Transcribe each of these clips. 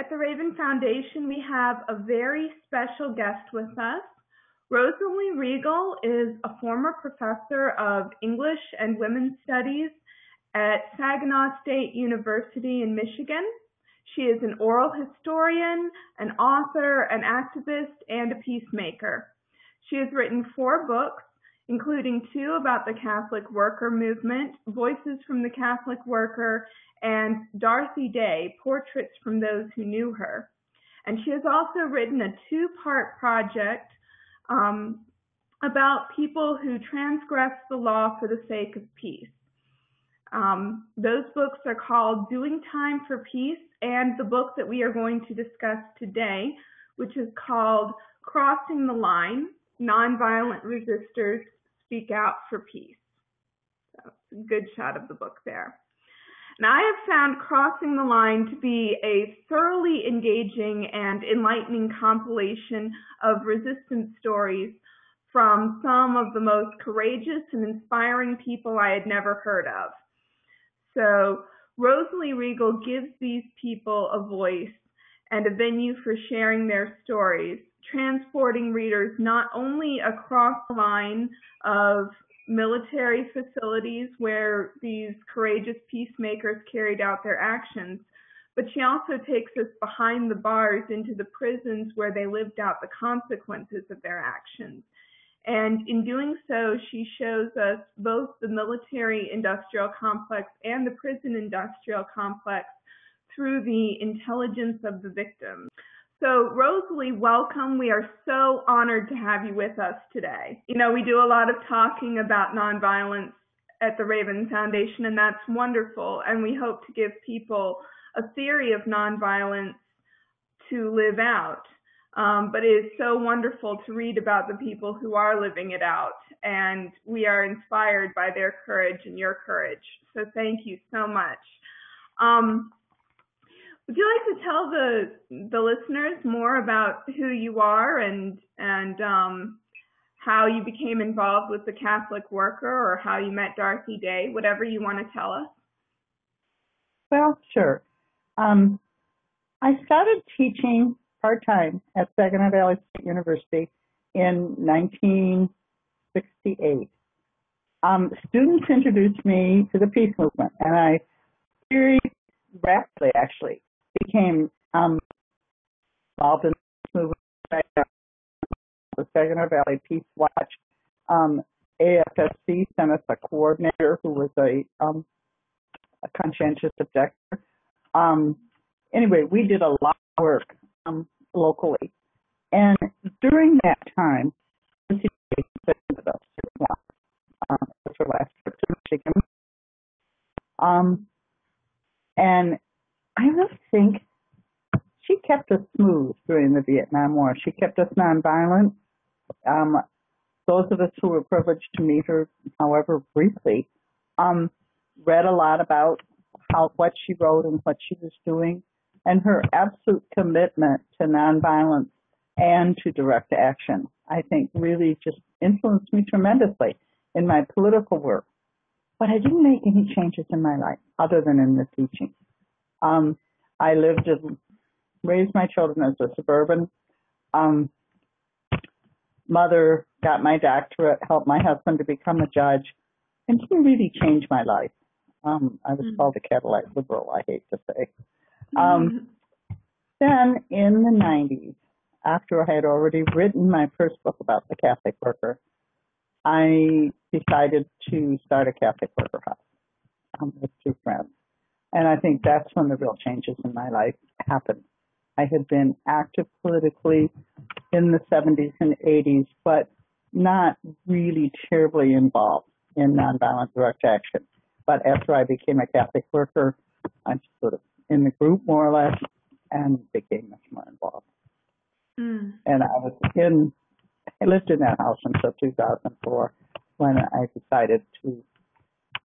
At the Raven Foundation, we have a very special guest with us. Rosalie Riegle is a former professor of English and Women's Studies at Saginaw State University in Michigan. She is an oral historian, an author, an activist, and a peacemaker. She has written 4 books, including 2 about the Catholic worker movement, Voices from the Catholic Worker, and Darcy Day, Portraits from Those Who Knew Her. And she has also written a 2-part project about people who transgress the law for the sake of peace. Those books are called Doing Time for Peace, and the book that we are going to discuss today, which is called Crossing the Line, Nonviolent Resistors Speak Out for Peace. So it's a good shot of the book there. And I have found Crossing the Line to be a thoroughly engaging and enlightening compilation of resistance stories from some of the most courageous and inspiring people I had never heard of. So Rosalie Riegle gives these people a voice and a venue for sharing their stories, transporting readers not only across the line of military facilities where these courageous peacemakers carried out their actions, but she also takes us behind the bars into the prisons where they lived out the consequences of their actions. And in doing so, she shows us both the military-industrial complex and the prison-industrial complex through the intelligence of the victims. So, Rosalie, welcome. We are so honored to have you with us today. You know, we do a lot of talking about nonviolence at the Raven Foundation, and that's wonderful. And we hope to give people a theory of nonviolence to live out. But it is so wonderful to read about the people who are living it out, and we are inspired by their courage and your courage. So thank you so much. Would you like to tell the listeners more about who you are and how you became involved with the Catholic worker, or how you met Darcy Day, whatever you want to tell us? Well, sure. I started teaching part-time at Saginaw Valley State University in 1968. Students introduced me to the peace movement, and I very rapidly, actually, became involved in this movement. The Saginaw Valley Peace Watch, AFSC sent us a coordinator who was a conscientious objector. Anyway, we did a lot of work locally, and during that time, her last trip to Michigan, and I really think she kept us smooth during the Vietnam War. She kept us nonviolent. Those of us who were privileged to meet her, however briefly, read a lot about what she wrote and what she was doing, and her absolute commitment to nonviolence and to direct action, I think, really just influenced me tremendously in my political work. But I didn't make any changes in my life other than in the teaching. I lived and raised my children as a suburban mother, got my doctorate, helped my husband to become a judge, and didn't really change my life. I was called a Cadillac liberal, I hate to say. Then in the 90s, after I had already written my first book about the Catholic worker, I decided to start a Catholic worker house with 2 friends. And I think that's when the real changes in my life happened. I had been active politically in the 70s and 80s, but not really terribly involved in nonviolent direct action. But after I became a Catholic worker, I sort of in the group more or less and became much more involved. And I lived in that house until 2004 when I decided to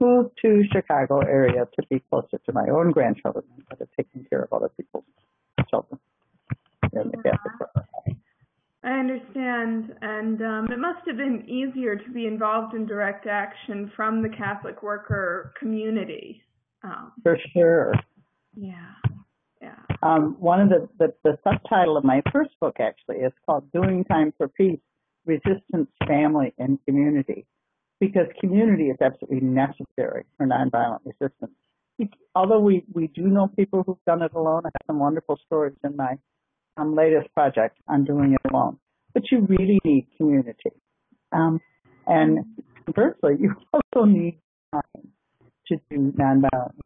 move to Chicago area to be closer to my own grandchildren instead of taking care of other people's children in the Catholic worker. I understand, and it must have been easier to be involved in direct action from the Catholic worker community. For sure. Yeah. One of the subtitle of my first book actually is called Doing Time for Peace, Resistance, Family, and Community, because community is absolutely necessary for nonviolent resistance. Although we do know people who've done it alone, I have some wonderful stories in my latest project on doing it alone. But you really need community. And conversely, you also need time to do nonviolent.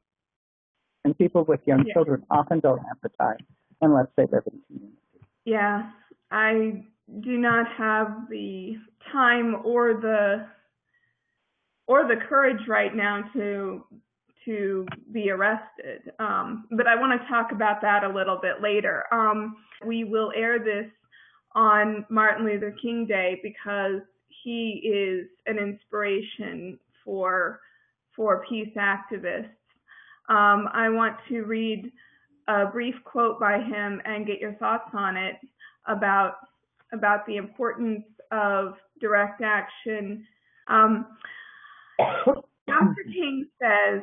And people with young children often don't have the time unless they live in community. Yeah, I do not have the time or the courage right now to be arrested. But I want to talk about that a little bit later. We will air this on Martin Luther King Day because he is an inspiration for peace activists. I want to read a brief quote by him and get your thoughts on it about the importance of direct action. Dr. King says,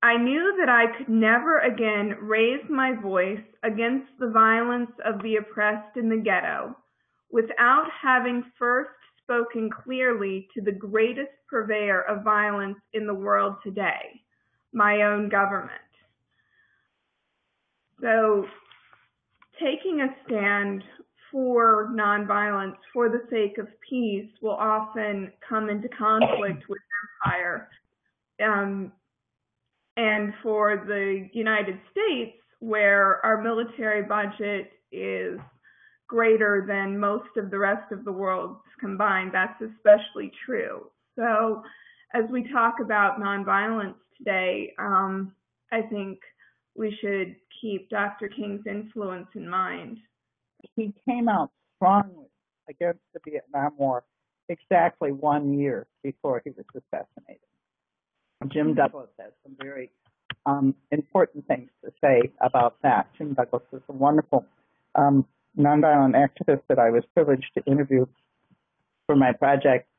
"I knew that I could never again raise my voice against the violence of the oppressed in the ghetto without having first spoken clearly to the greatest purveyor of violence in the world today, my own government." So taking a stand for nonviolence for the sake of peace will often come into conflict with empire. And for the United States, where our military budget is greater than most of the rest of the world combined, that's especially true. So as we talk about nonviolence today, I think we should keep Dr. King's influence in mind. He came out strongly against the Vietnam War exactly 1 year before he was assassinated. Jim Douglas has some very important things to say about that. Jim Douglas is a wonderful nonviolent activist that I was privileged to interview for my project,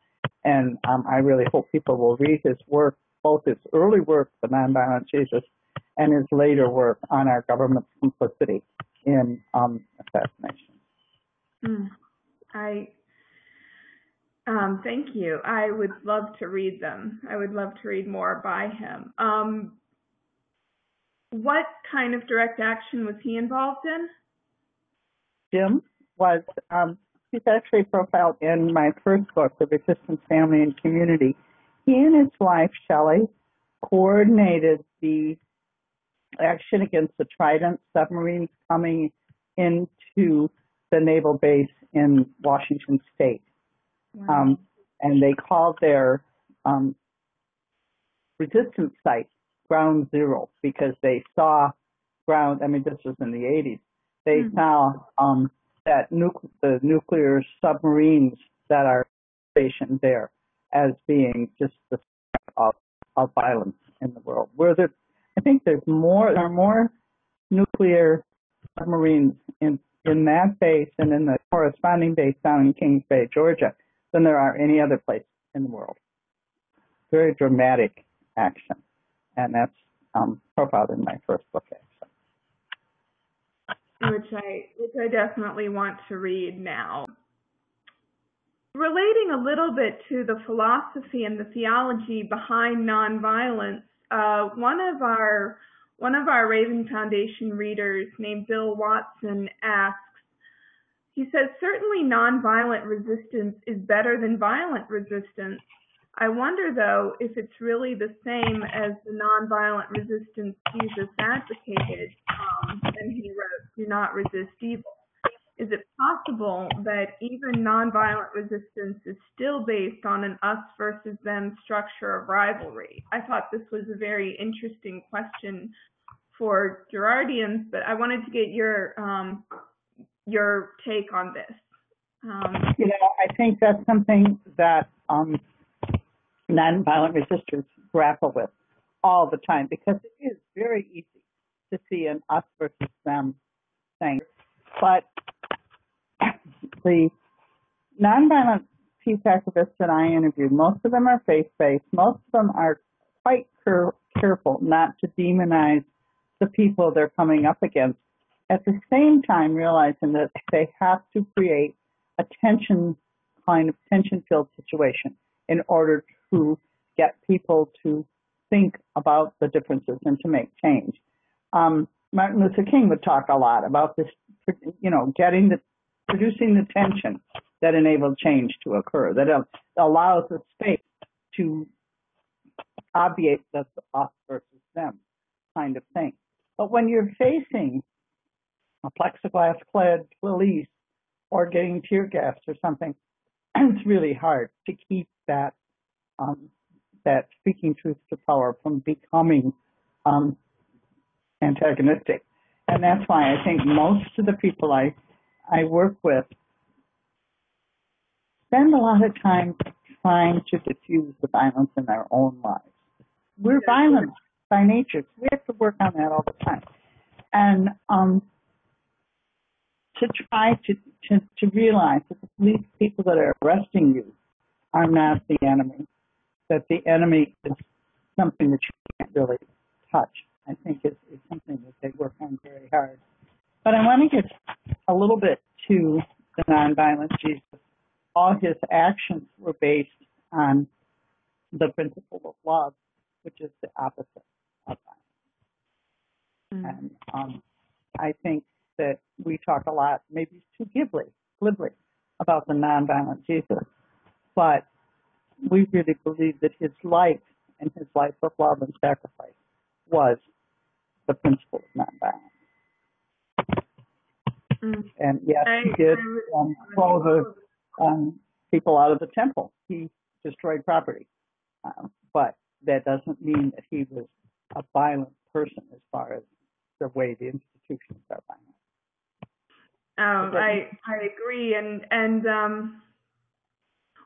and I really hope people will read his work, both his early work, The Nonviolent Jesus, and his later work on our government's complicity in assassination. Thank you. I would love to read them. I would love to read more by him. What kind of direct action was he involved in? Jim was, he's actually profiled in my first book, The Resistance, Family, and Community. He and his wife, Shelley, coordinated the action against the Trident submarines coming into the naval base in Washington State. Wow. And they called their resistance site Ground Zero because they saw this was in the 80s, they saw that the nuclear submarines that are stationed there as being just the start of violence in the world. I think there are more nuclear submarines in that base and in the corresponding base down in Kings Bay, Georgia, than there are any other place in the world. Very dramatic action, and that's profiled in my first book, actually. Which I definitely want to read now. Relating a little bit to the philosophy and the theology behind nonviolence, one of our Raven Foundation readers named Bill Watson asks, he says, "Certainly nonviolent resistance is better than violent resistance. I wonder, though, if it's really the same as the nonviolent resistance Jesus advocated." And he wrote, "Do not resist evil. Is it possible that even nonviolent resistance is still based on an us versus them structure of rivalry?" I thought this was a very interesting question for Girardians, but I wanted to get your take on this. I think that's something that nonviolent resistors grapple with all the time, because it is very easy to see an us versus them thing. But the nonviolent peace activists that I interviewed, most of them are faith-based. Most of them are quite careful not to demonize the people they're coming up against. At the same time, realizing that they have to create a tension-filled situation in order to get people to think about the differences and to make change. Martin Luther King would talk a lot about this, producing the tension that enabled change to occur, that allows the space to obviate the us versus them kind of thing. But when you're facing a plexiglass-clad police or getting tear gas or something, it's really hard to keep that speaking truth to power from becoming antagonistic. And that's why I think most of the people I work with spend a lot of time trying to diffuse the violence in their own lives. We're violent by nature. We have to work on that all the time. And to try to realize that the police people that are arresting you are not the enemy, that the enemy is something that you can't really touch. I think is something that they work on very hard. But I want to get a little bit to the nonviolent Jesus. All his actions were based on the principle of love, which is the opposite of violence. And I think that we talk a lot, maybe too glibly, about the nonviolent Jesus. But we really believe that his life and his life of love and sacrifice was the principle of nonviolence. And yes, he did throw the people out of the temple. He destroyed property. But that doesn't mean that he was a violent person as far as the way the institutions are violent. I agree. And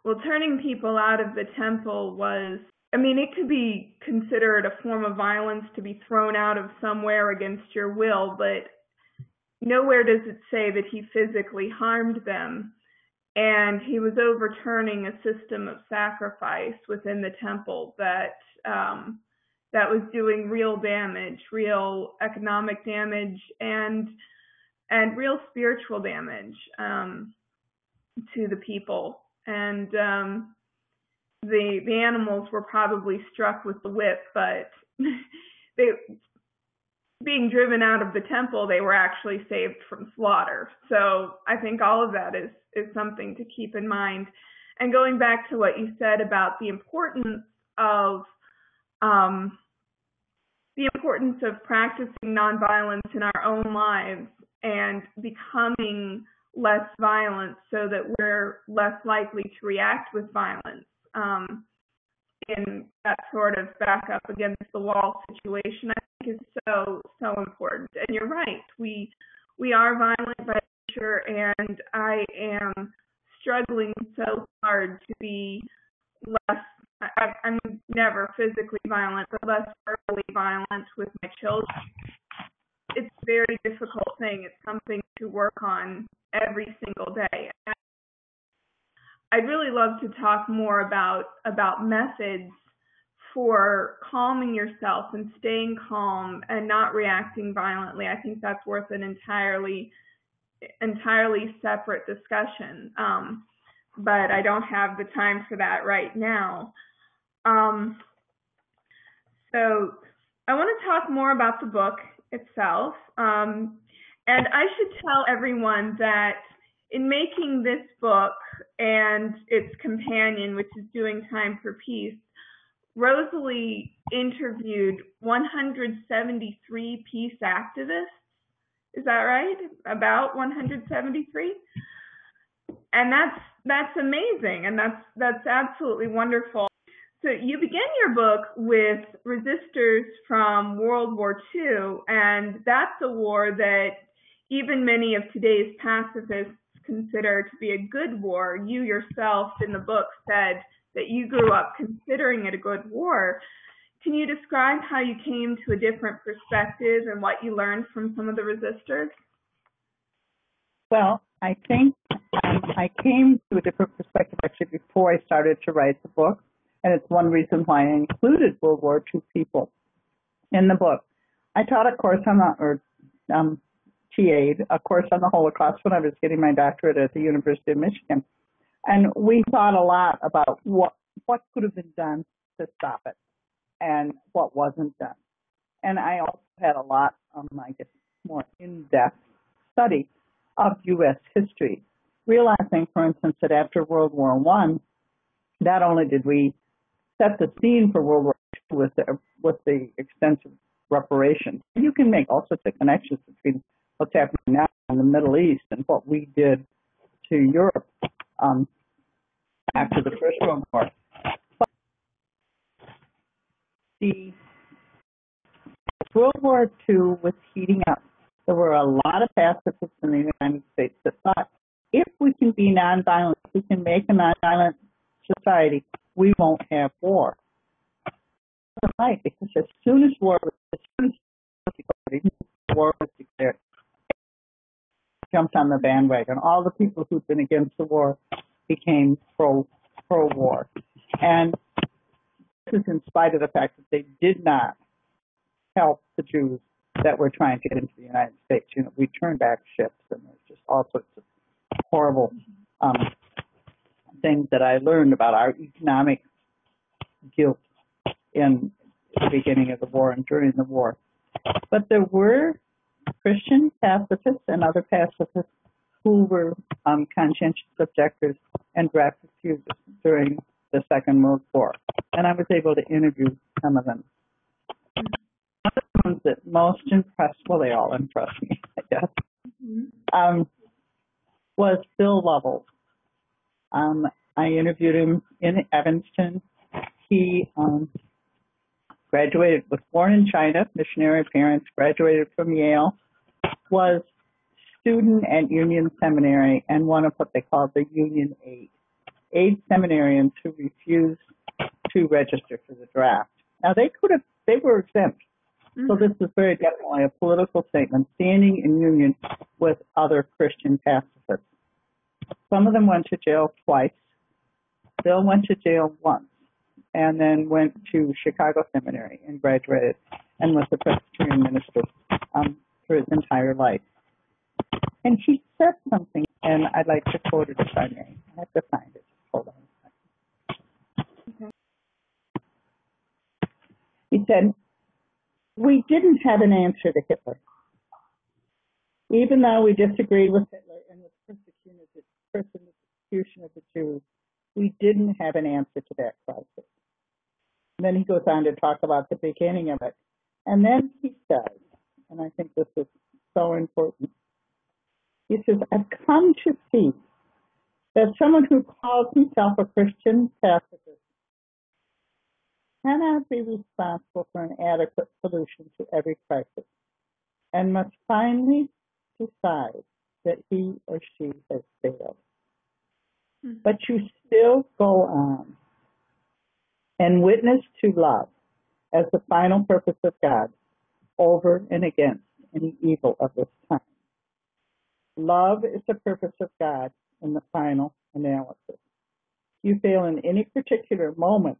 well, turning people out of the temple was, it could be considered a form of violence to be thrown out of somewhere against your will, but nowhere does it say that he physically harmed them. And he was overturning a system of sacrifice within the temple that was doing real damage, real economic damage, and real spiritual damage to the people. And the animals were probably struck with the whip, but being driven out of the temple, they were actually saved from slaughter. So I think all of that is something to keep in mind. And going back to what you said about the importance of practicing nonviolence in our own lives and becoming less violent so that we're less likely to react with violence in that sort of back up against the wall situation, I think is so important. And you're right, we are violent by nature, and I am struggling so hard to be less, I'm never physically violent, but less verbally violent with my children. It's a very difficult thing. It's something to work on every single day. I'd really love to talk more about methods for calming yourself and staying calm and not reacting violently. I think that's worth an entirely separate discussion. But I don't have the time for that right now. So I want to talk more about the book itself. And I should tell everyone that in making this book and its companion, which is Doing Time for Peace, Rosalie interviewed 173 peace activists. Is that right? About 173? And that's amazing, and that's absolutely wonderful. So you begin your book with resistors from World War II, and that's a war that even many of today's pacifists consider to be a good war. You yourself in the book said that you grew up considering it a good war. Can you describe how you came to a different perspective and what you learned from some of the resistors? Well, I think I came to a different perspective actually before I started to write the book, and it's one reason why I included World War II people in the book. I taught a course on TA'd a course on the Holocaust when I was getting my doctorate at the University of Michigan. And we thought a lot about what could have been done to stop it and what wasn't done. And I also had a lot of, I guess, more in-depth study of U.S. history, realizing, for instance, that after World War I, not only did we set the scene for World War II with the extensive reparations, you can make all sorts of connections between what's happening now in the Middle East and what we did to Europe after the First World War. But the World War II was heating up. There were a lot of pacifists in the United States that thought, if we can be nonviolent, if we can make a nonviolent society, we won't have war. That's right, because as soon as war was declared, jumped on the bandwagon. All the people who'd been against the war became pro-war. And this is in spite of the fact that they did not help the Jews that were trying to get into the United States. You know, we turned back ships, and there's just all sorts of horrible things that I learned about our economic guilt in the beginning of the war and during the war. But there were Christian pacifists and other pacifists who were conscientious objectors and draft refusers during the Second World War. And I was able to interview some of them. One of the ones that most impressed, well, they all impressed me, I guess, was Phil Lovell. I interviewed him in Evanston. He was born in China, missionary parents, graduated from Yale, was student at Union Seminary and one of what they called the Union Aid seminarians who refused to register for the draft. Now they were exempt. So this was very definitely a political statement, standing in union with other Christian pacifists. Some of them went to jail twice. Bill went to jail once and then went to Chicago Seminary and graduated and was a Presbyterian minister for his entire life. And he said something, and I'd like to quote it if I may. I have to find it. Hold on a second. Okay. He said, "We didn't have an answer to Hitler. Even though we disagreed with Hitler and with persecution of the Jews, we didn't have an answer to that crisis." And then he goes on to talk about the beginning of it. And then he says, and I think this is so important, he says, "I've come to see that someone who calls himself a Christian pacifist cannot be responsible for an adequate solution to every crisis and must finally decide that he or she has failed. But you still go on and witness to love as the final purpose of God over and against any evil of this time. Love is the purpose of God in the final analysis. You fail in any particular moment,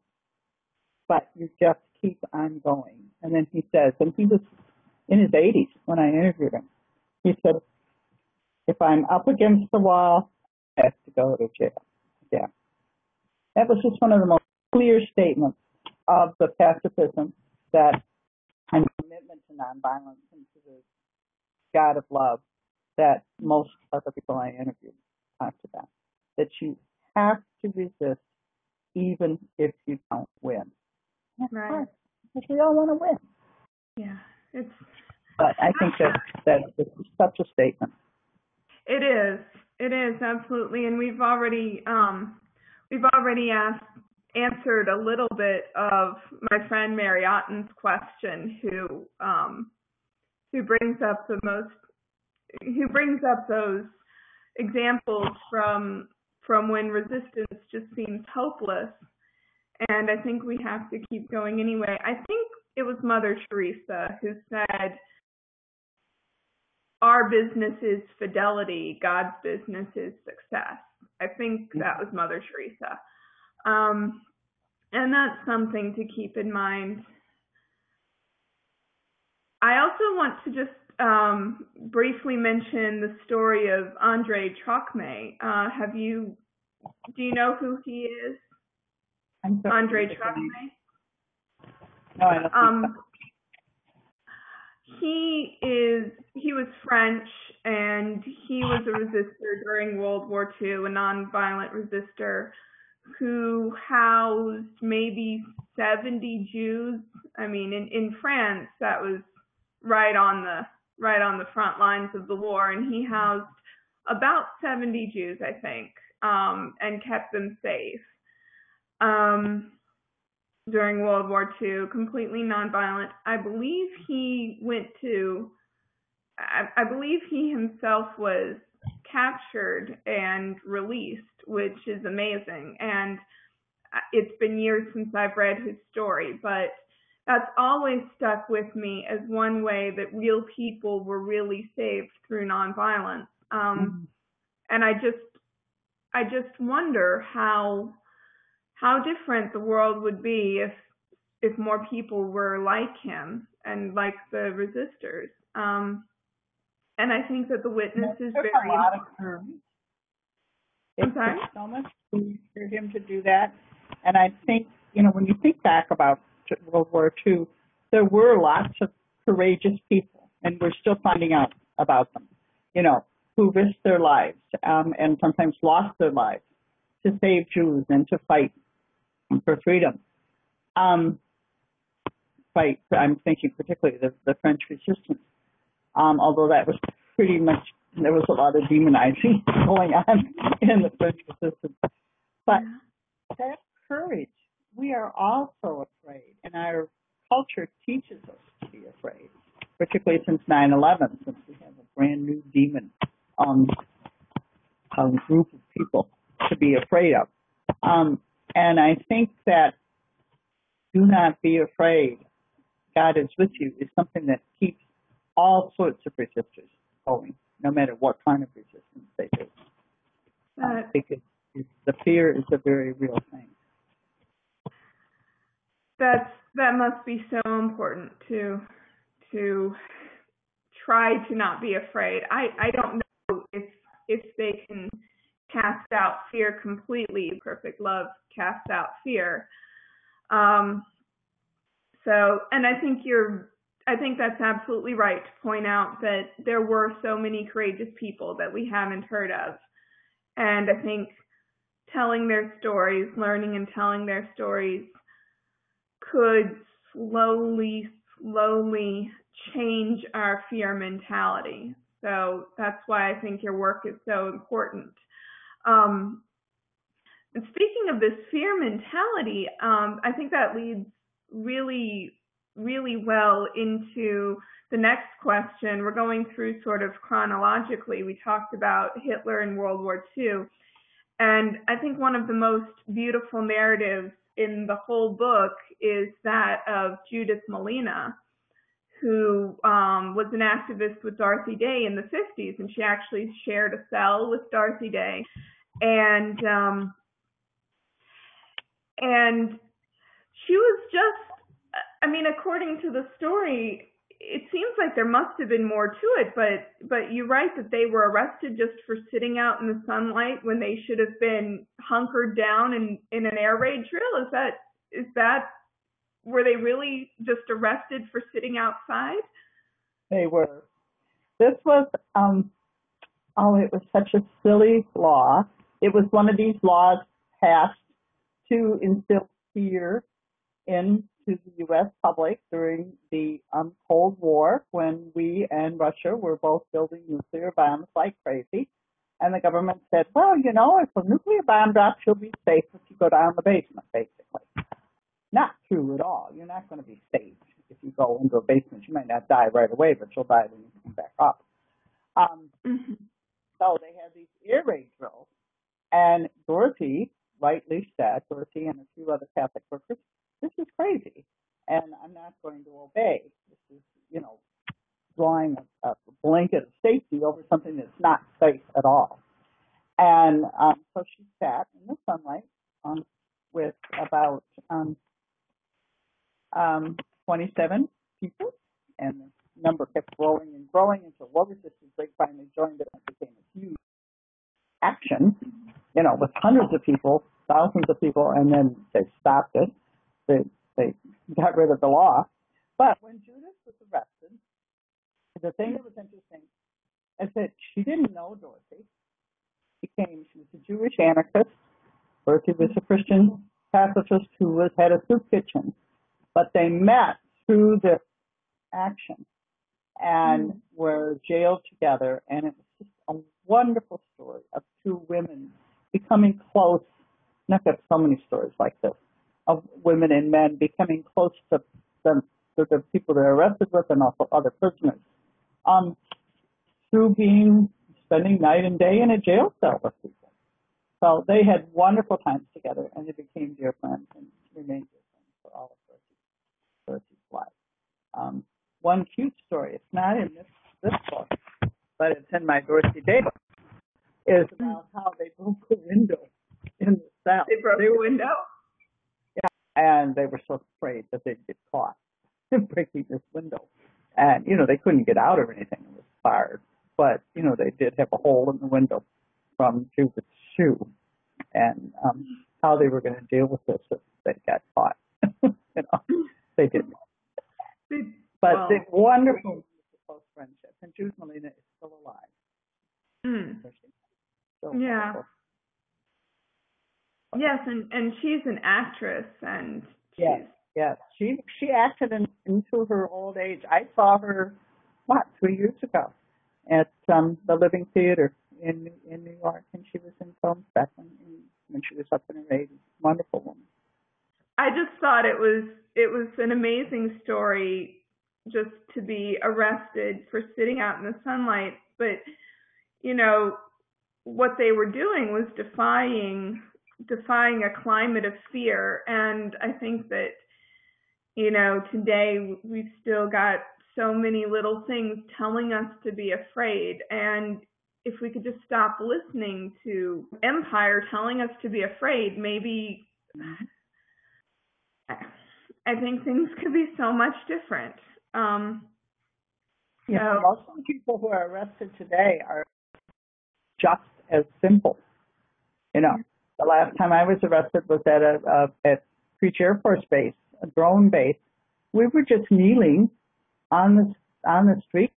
but you just keep on going." And then he says, and he was in his 80s when I interviewed him, he said, "If I'm up against the wall, I have to go to jail." Yeah. That was just one of the most clear statements of the pacifism that and commitment to nonviolence and to the God of love that most of the people I interviewed talked about. That you have to resist even if you don't win. That's hard, because we all want to win. Yeah, But I think that is such a statement. It is. It is, absolutely. And we've already answered a little bit of my friend Mary Otten's question, who brings up those examples from when resistance just seems hopeless. And I think we have to keep going anyway. I think it was Mother Teresa who said, "Our business is fidelity, God's business is success." I think that was Mother Teresa. And that's something to keep in mind. I also want to just briefly mention the story of Andre Trocme. Do you know who he is? I'm sorry. Andre Trocme? No, I don't think so. He was French, and he was a resistor during World War II, a nonviolent resistor who housed maybe 70 Jews. I mean, in France, that was right on the front lines of the war, and he housed about 70 Jews, I think, and kept them safe. During World War II, completely nonviolent. I believe he himself was captured and released, which is amazing. And it's been years since I've read his story, but that's always stuck with me as one way that real people were really saved through nonviolence. And I just wonder how different the world would be if more people were like him and like the resistors. And I think that the witness is very a lot of courage. It I'm sorry? took so much courage for him to do that. And I think, when you think back about World War II, there were lots of courageous people, and we're still finding out about them, who risked their lives and sometimes lost their lives to save Jews and to fight for freedom. I'm thinking particularly the French resistance, although that was pretty much, there was a lot of demonizing going on in the French resistance. But that courage, we are also afraid, and our culture teaches us to be afraid, particularly since 9/11, since we have a brand new demon group of people to be afraid of. And I think that do not be afraid, God is with you, is something that keeps all sorts of resistors going, no matter what kind of resistance they do. Because the fear is a very real thing. That must be so important to try to not be afraid. I don't know if they can cast out fear completely. Perfect love casts out fear. And I think that's absolutely right to point out that there were so many courageous people that we haven't heard of. And I think telling their stories, learning and telling their stories could slowly change our fear mentality. So that's why I think your work is so important. And speaking of this fear mentality, I think that leads really well into the next question. We're going through sort of chronologically. We talked about Hitler in World War II. And I think one of the most beautiful narratives in the whole book is that of Judith Malina, who was an activist with Dorothy Day in the 50s, and she actually shared a cell with Dorothy Day. And she was just, according to the story, it seems like there must have been more to it, but you're right that they were arrested just for sitting out in the sunlight when they should have been hunkered down in an air raid drill. Is that were they really just arrested for sitting outside? They were. This was it was such a silly law. It was one of these laws passed to instill fear into the U.S. public during the Cold War, when we and Russia were both building nuclear bombs like crazy. And the government said, well, if a nuclear bomb drops, you'll be safe if you go down the basement, basically. Not true at all. You're not going to be safe if you go into a basement. You might not die right away, but you'll die when you come back up. So they had these air raid drills. And Dorothy rightly said, Dorothy and a few other Catholic workers, this is crazy, and I'm not going to obey. This is, drawing a blanket of safety over something that's not safe at all. And so she sat in the sunlight with about 27 people, and number kept growing and growing until War Resistance League finally joined it and it became a huge action, with hundreds of people, thousands of people, and then they stopped it. They got rid of the law. But when Judith was arrested, the thing that was interesting is that she didn't know Dorothy. She was a Jewish anarchist. Dorothy was a Christian pacifist who had a soup kitchen. But they met through this action and were jailed together. And it was just a wonderful story of two women becoming close. And I've got so many stories like this of women and men becoming close to the people they're arrested with and also other prisoners through spending night and day in a jail cell with people. So they had wonderful times together, and they became dear friends and remained dear friends for all of Dorothy's life. One cute story, it's not in this book, but it's in my Dorothy Day book, is about how they broke the window in the cell. They broke the window? Yeah, and they were so afraid that they'd get caught breaking this window. And, they couldn't get out or anything. It was fired. But, they did have a hole in the window from Judith's shoe. And how they were going to deal with this if they got caught. They didn't. But the wonderful close friendship. And Jude Molina is still alive. So yeah. wonderful. Yes, and she's an actress, and Yes. She acted into her old age. I saw her, 3 years ago at the Living Theater in New York, and she was in films back when she was up in her 80s. Wonderful woman. I just thought it was an amazing story just to be arrested for sitting out in the sunlight, but what they were doing was defying a climate of fear, and I think that today we've still got so many little things telling us to be afraid, and if we could just stop listening to Empire telling us to be afraid, maybe I think things could be so much different. Most of the people who are arrested today are just as simple. The last time I was arrested was at Creech Air Force Base, a drone base. We were just kneeling on the street,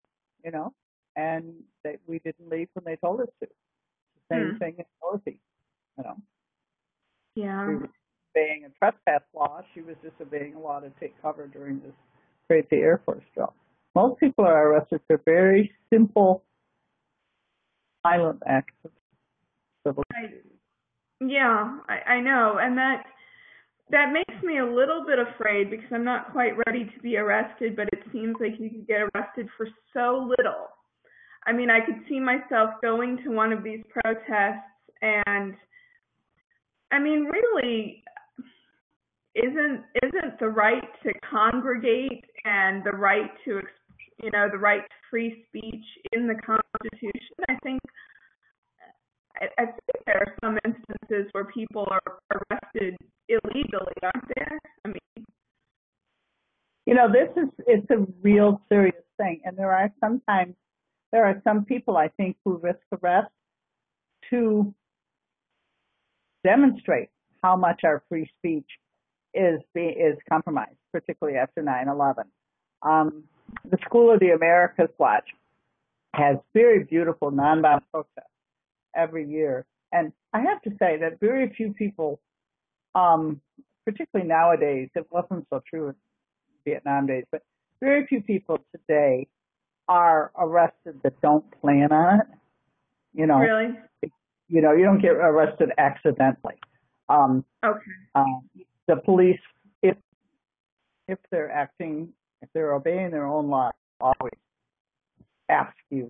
and we didn't leave when they told us to. The same thing in Dorothy, Yeah. We were obeying a trespass law. She was disobeying a law to take cover during this crazy Air Force drill. Most people are arrested for very simple, violent acts of civil disobedience. Yeah, I know, and that makes me a little bit afraid because I'm not quite ready to be arrested, but it seems like you could get arrested for so little. I mean, I could see myself going to one of these protests, and I mean, really, isn't the right to congregate and the right to the right to free speech in the Constitution? I think there are some instances where people are arrested illegally, aren't there? I mean, it's a real serious thing, and there are some people I think who risk arrest to demonstrate how much our free speech is compromised, particularly after 9/11. The School of the Americas Watch has very beautiful nonviolent protests every year, and I have to say that very few people, particularly nowadays, it wasn't so true in Vietnam days, but very few people today are arrested that don't plan on it. Really? You don't get arrested accidentally. Okay. The police, if they're obeying their own law, always ask you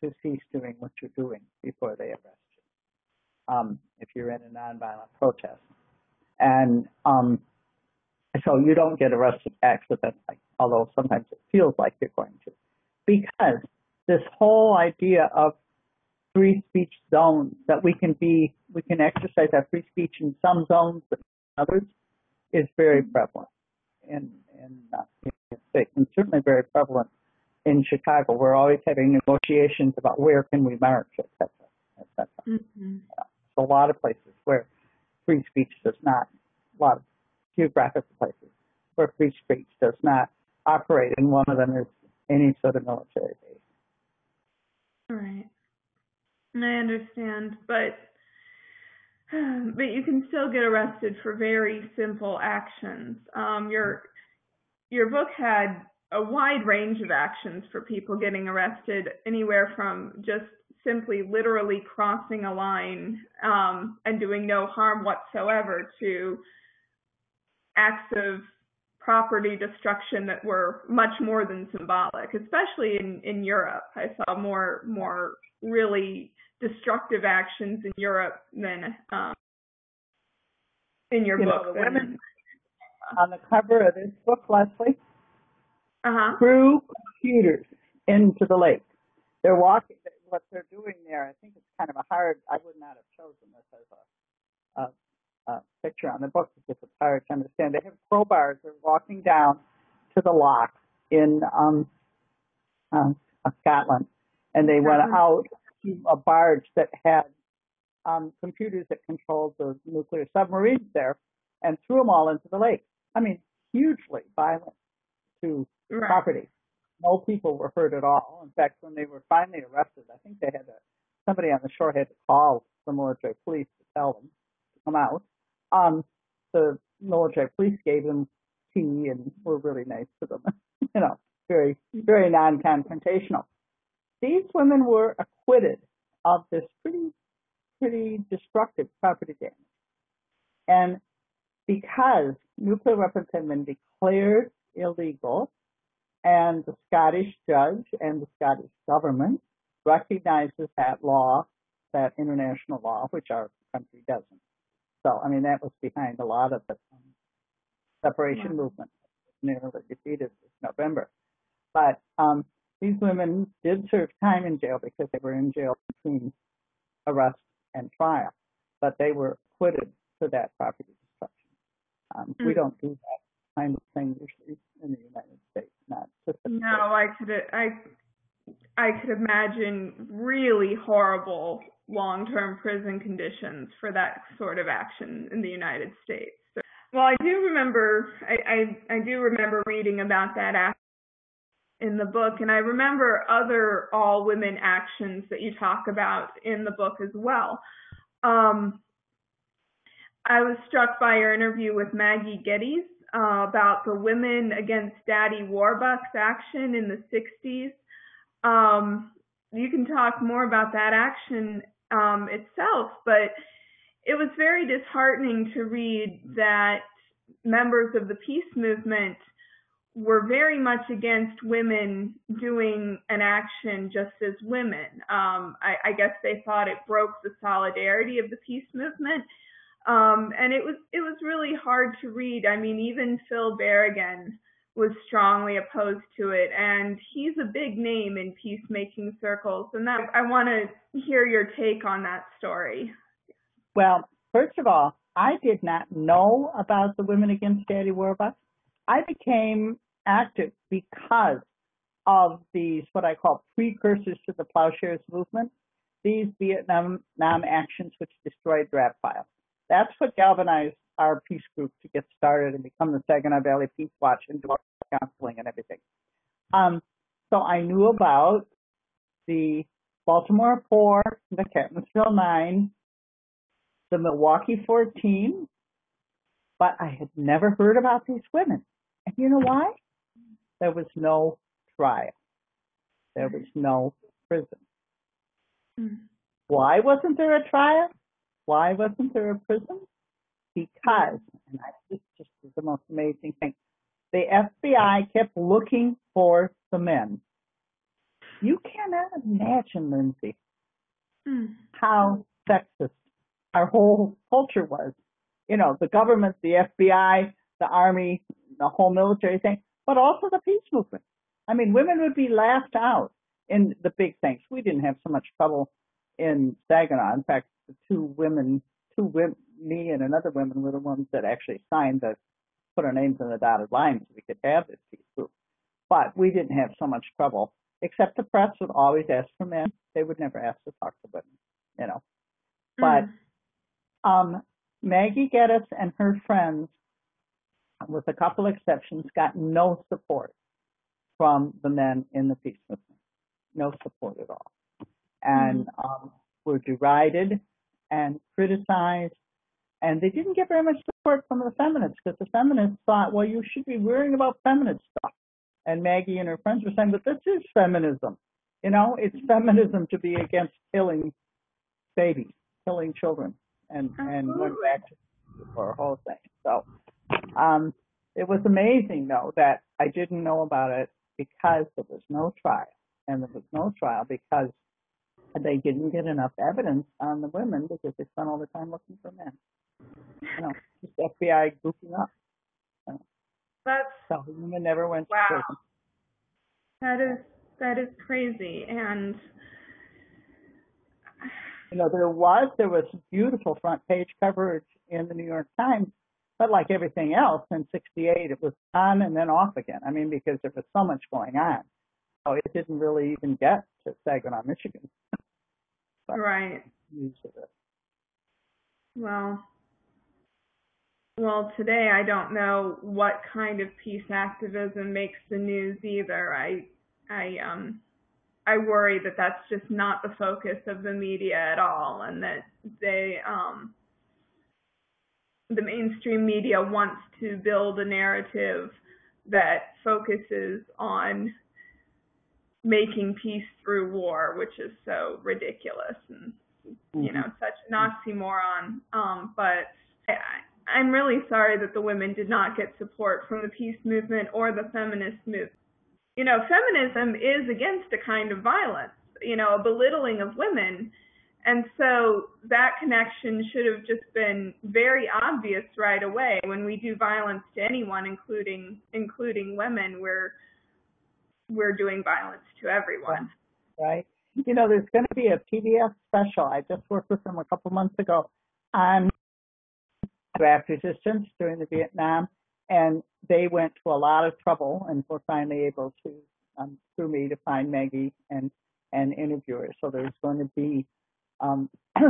to cease doing what you're doing before they arrest you. If you're in a nonviolent protest, and so you don't get arrested accidentally, although sometimes it feels like you're going to, because this whole idea of free speech zones, that we can exercise our free speech in some zones but not others, is very prevalent in the States, and certainly very prevalent in Chicago, we're always having negotiations about where can we march, et cetera, et cetera. Mm-hmm. So a lot of places where free speech does not, a lot of geographical places where free speech does not operate, and one of them is any sort of military base. Right. I understand, but you can still get arrested for very simple actions. Your book had a wide range of actions for people getting arrested, anywhere from just simply literally crossing a line and doing no harm whatsoever to acts of property destruction that were much more than symbolic, especially in Europe. I saw more really destructive actions in Europe than in your book. The women on the cover of this book, Leslie, threw computers into the lake. They're walking. What they're doing there, I think it's kind of a hard. I would not have chosen this as a picture on the book because it's hard to understand. They have crowbars. They're walking down to the lock in Scotland, and they went out to a barge that had computers that controlled the nuclear submarines there, and threw them all into the lake. I mean, hugely violent to property. No people were hurt at all. In fact, when they were finally arrested, I think they had somebody on the shore had to call the military police to tell them to come out. The military police gave them tea and were really nice to them. Very, very non-confrontational. These women were acquitted of this pretty destructive property damage. And because nuclear weapons had been declared illegal, and the Scottish judge and the Scottish government recognizes that law, that international law, which our country doesn't. So, I mean, that was behind a lot of the separation movement, nearly defeated this November. But these women did serve time in jail because they were in jail between arrest and trial, but they were acquitted for that property destruction. We don't do that kind of thing usually in the United States. Not no, I could imagine really horrible long-term prison conditions for that sort of action in the United States. So, well, I do remember reading about that action in the book, and I remember other all-women actions that you talk about in the book as well. I was struck by your interview with Maggie Geddes about the Women Against Daddy Warbucks action in the 60s. You can talk more about that action itself, but it was very disheartening to read that members of the peace movement were very much against women doing an action just as women. I guess they thought it broke the solidarity of the peace movement. And it was really hard to read. I mean, even Phil Berrigan was strongly opposed to it, and he's a big name in peacemaking circles. And I want to hear your take on that story. Well, first of all, I did not know about the Women Against Daddy Warbucks. I became active because of these, what I call precursors to the Plowshares movement, these Vietnam actions which destroyed draft files. That's what galvanized our peace group to get started and become the Saginaw Valley Peace Watch and do counseling and everything. So I knew about the Baltimore 4, the Catonsville 9, the Milwaukee 14, but I had never heard about these women. And you know why? There was no trial. There was no prison. Why wasn't there a trial? Why wasn't there a prison? Because, and this just is the most amazing thing, the FBI kept looking for the men. You cannot imagine, Lindsay, how sexist our whole culture was. You know, the government, the FBI, the Army, the whole military thing, but also the peace movement. I mean, women would be laughed out in the big things. We didn't have so much trouble in Saginaw. In fact, the two women, me and another woman were the ones that actually signed put our names on the dotted line so we could have this peace group. But we didn't have so much trouble, except the press would always ask for men. They would never ask to talk to women. But Maggie Geddes and her friends, with a couple exceptions, got no support from the men in the peace movement. No support at all. And were derided and criticized. And they didn't get very much support from the feminists, because the feminists thought, well, you should be worrying about feminist stuff. And Maggie and her friends were saying, but this is feminism. It's feminism to be against killing babies, killing children, and went back to her whole thing. So it was amazing, though, that I didn't know about it because there was no trial. And there was no trial because they didn't get enough evidence on the women, because they spent all the time looking for men. Just FBI goofing up. So the women never went to prison. That is crazy. And there was beautiful front page coverage in the New York Times, but like everything else in '68, it was on and then off again. I mean, because there was so much going on, so it didn't really even get to Saginaw, Michigan. Right. Well, today I don't know what kind of peace activism makes the news either. I worry that that's just not the focus of the media at all, and that the mainstream media wants to build a narrative that focuses on making peace through war, which is so ridiculous and such an oxymoron. But I'm really sorry that the women did not get support from the peace movement or the feminist movement. Feminism is against a kind of violence, a belittling of women. And so that connection should have just been very obvious right away. When we do violence to anyone, including women, we're doing violence to everyone. Right. There's going to be a PBS special. I just worked with them a couple months ago on draft resistance during the Vietnam, and they went to a lot of trouble and were finally able to, through me, to find Maggie and interview her. So there's going to be a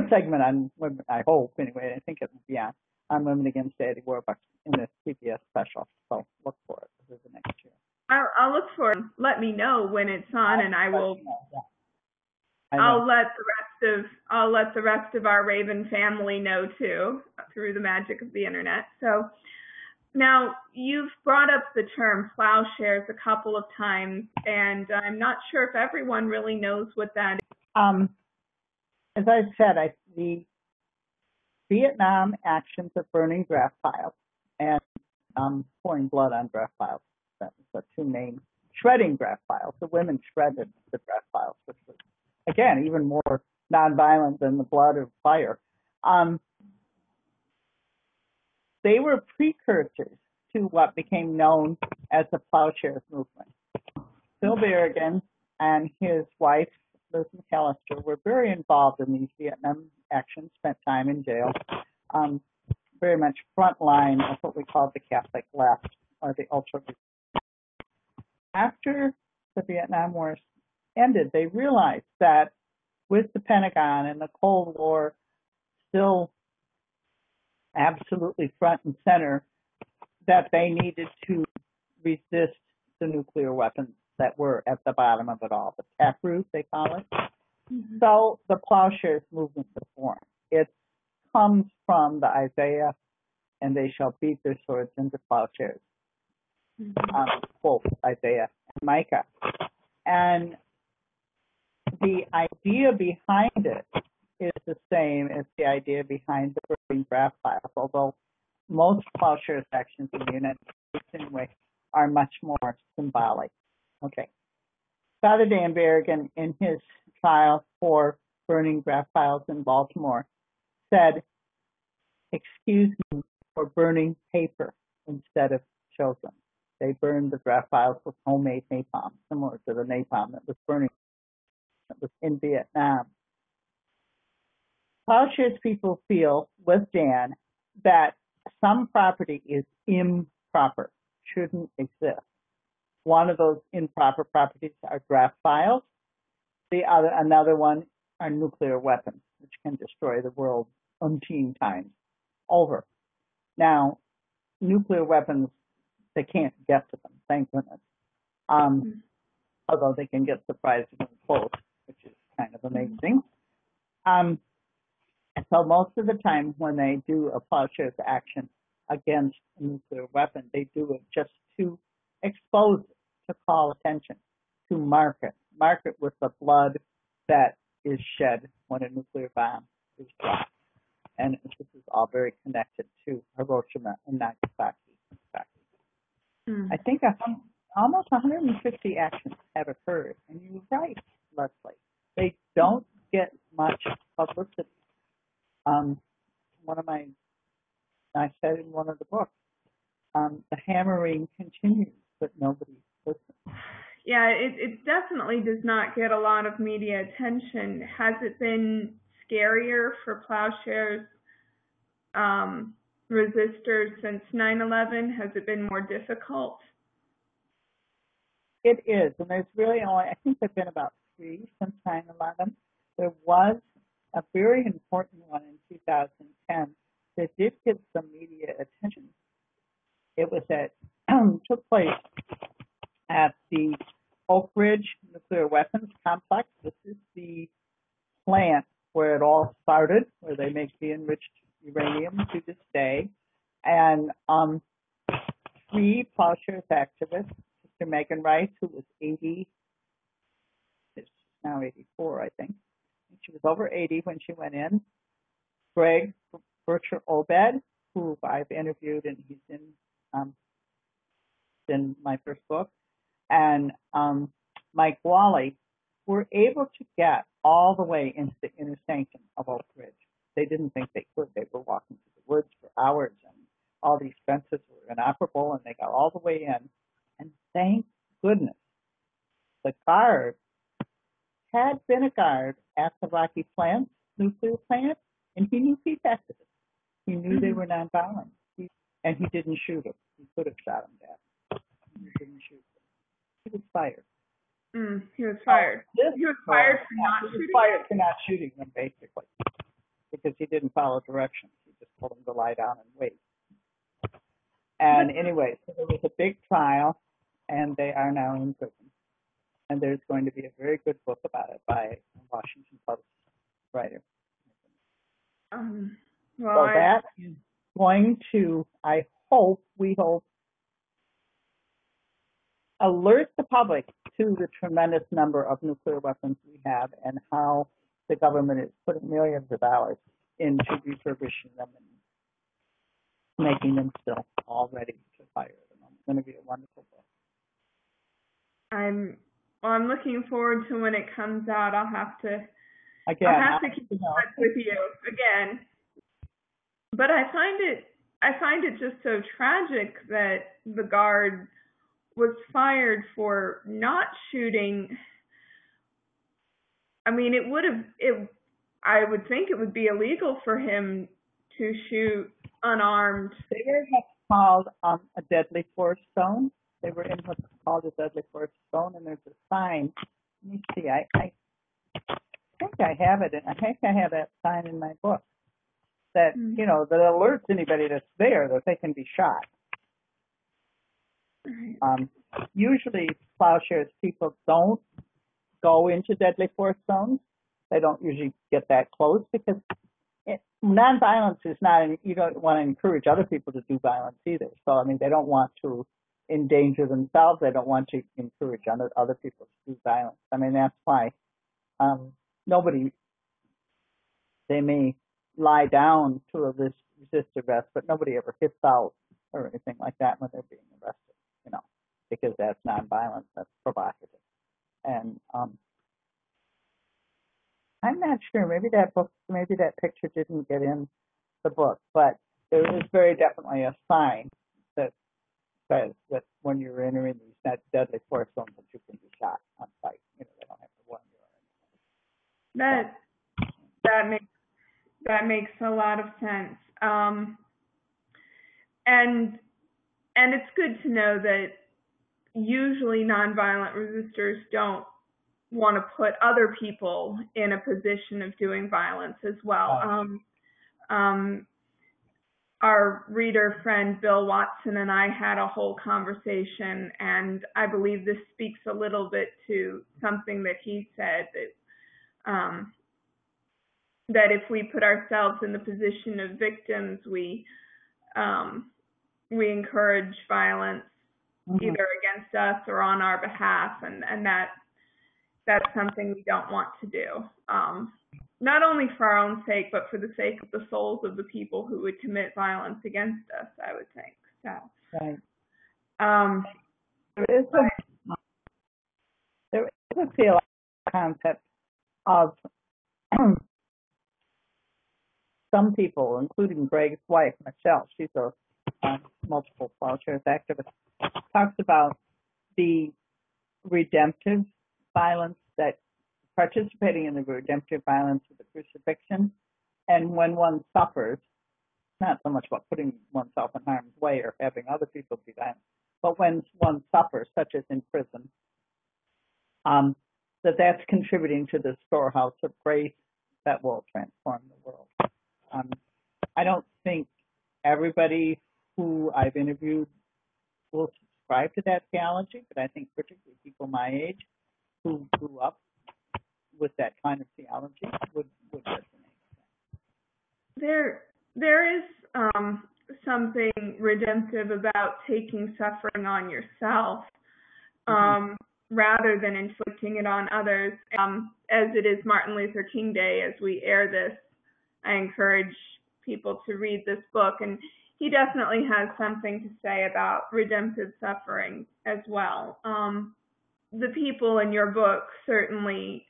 segment on women, I hope, anyway, I think it will be on women against Daddy Warbucks in this PBS special. So look for it. This is the next year. I'll look for it. Let me know when it's on, and I will. I'll let the rest of our Raven family know too, through the magic of the internet. So now you've brought up the term plowshares a couple of times, and I'm not sure if everyone really knows what that is. As I said, the Vietnam actions of burning draft piles and pouring blood on draft piles. That was the two main. Shredding draft piles. The women shredded the draft piles, which was, again, even more nonviolent than the blood of fire. They were precursors to what became known as the plowshares movement. Phil Berrigan and his wife, Liz McAllister, were very involved in these Vietnam actions, spent time in jail, very much front line of what we call the Catholic left, or the ultra. After the Vietnam War ended, they realized that with the Pentagon and the Cold War still absolutely front and center, that they needed to resist the nuclear weapons that were at the bottom of it all, the taproot, they call it. Mm-hmm. So the plowshares movement was born. It comes from the Isaiah, and they shall beat their swords into plowshares. Quote Isaiah and Micah. And the idea behind it is the same as the idea behind the burning draft piles, although most plowshares actions in the United States anyway are much more symbolic. Okay. Father Dan Berrigan, in his trial for burning draft piles in Baltimore, said, "Excuse me for burning paper instead of children." They burned the draft piles with homemade napalm, similar to the napalm that was burning that was in Vietnam. Plowshares people feel, with Dan, that some property is improper, shouldn't exist. One of those improper properties are draft files. Another one are nuclear weapons, which can destroy the world umpteen times over. Now, nuclear weapons, they can't get to them, thank goodness. Although they can get surprisingly close, which is kind of amazing. And so most of the time when they do a plowshares action against a nuclear weapon, they do it just to expose it, to call attention, to mark it with the blood that is shed when a nuclear bomb is dropped. And this is all very connected to Hiroshima and Nagasaki. I think almost 150 actions have occurred, and you're right, Leslie. They don't get much publicity. I said in one of the books, the hammering continues, but nobody listens. Yeah, it definitely does not get a lot of media attention. Has it been scarier for plowshares resistors since 9/11? Has it been more difficult? It is, and there's really only, I think there have been about 3 since 9/11. There was a very important one in 2010 that did get some media attention. It was took place at the Oak Ridge Nuclear Weapons Complex. This is the plant where it all started, where they make the enriched uranium to this day. And 3 plowshares activists, Sister Megan Rice, who was 80, she's now 84, I think. She was over 80 when she went in. Greg Bircher Obed, who I've interviewed, and he's in my first book, and Mike Wally, were able to get all the way into the inner sanctum of Oak Ridge. They didn't think they could. They were walking through the woods for hours, and all these fences were inoperable, and they got all the way in. And thank goodness the guard had been a guard at the Rocky Flats nuclear plant, and he knew peace activists. He knew they were nonviolent, and he didn't shoot them. He could have shot them dead. He didn't shoot them. He was fired. He was fired. He was fired for not shooting. He was fired for not shooting them, basically, because he didn't follow directions. He just told them to lie down and wait. And anyway, so there was a big trial, and they are now in prison. And there's going to be a very good book about it by a Washington Post writer. So that is going to, we hope, alert the public to the tremendous number of nuclear weapons we have and how the government is putting millions of dollars into refurbishing them and making them still all ready to fire them. It's going to be a wonderful book. I'm looking forward to when it comes out. I'll have to keep in touch with you again. But I find it just so tragic that the guard was fired for not shooting. I mean, I would think it would be illegal for him to shoot unarmed. They were what's called a deadly force zone. They were in what's called a deadly force zone, and there's a sign. Let me see. I think I have it. I think I have that sign in my book that that alerts anybody that's there that they can be shot. Usually, plowshares people don't go into deadly force zones. They don't usually get that close because nonviolence is not. You don't want to encourage other people to do violence either. So I mean, they don't want to endanger themselves. They don't want to encourage other people to do violence. I mean, that's why they may lie down to resist arrest, but nobody ever hits out or anything like that when they're being arrested, because that's nonviolence, that's provocative. And I'm not sure, maybe that picture didn't get in the book, but there is very definitely a sign that says that when you're entering these deadly force zones that you can be shot on sight. They don't have to warn you or anything. That makes a lot of sense. And it's good to know that usually nonviolent resistors don't want to put other people in a position of doing violence as well. Our reader friend Bill Watson and I had a whole conversation, and I believe this speaks a little bit to something that he said, that if we put ourselves in the position of victims, we encourage violence either against us or on our behalf, and that's something we don't want to do. Not only for our own sake, but for the sake of the souls of the people who would commit violence against us, I would think. So, right. There is a theological concept of some people, including Greg's wife, Michelle. She's a multiple volunteers activist. Talks about the redemptive violence, that participating in the redemptive violence of the crucifixion, and when one suffers, not so much about putting oneself in harm's way or having other people be violent, but when one suffers, such as in prison, that's contributing to the storehouse of grace that will transform the world. I don't think everybody who I've interviewed will subscribe to that theology, but I think particularly people my age who grew up with that kind of theology would resonate. There is something redemptive about taking suffering on yourself, rather than inflicting it on others. As it is Martin Luther King Day, as we air this, I encourage people to read this book, and he definitely has something to say about redemptive suffering as well. The people in your book certainly,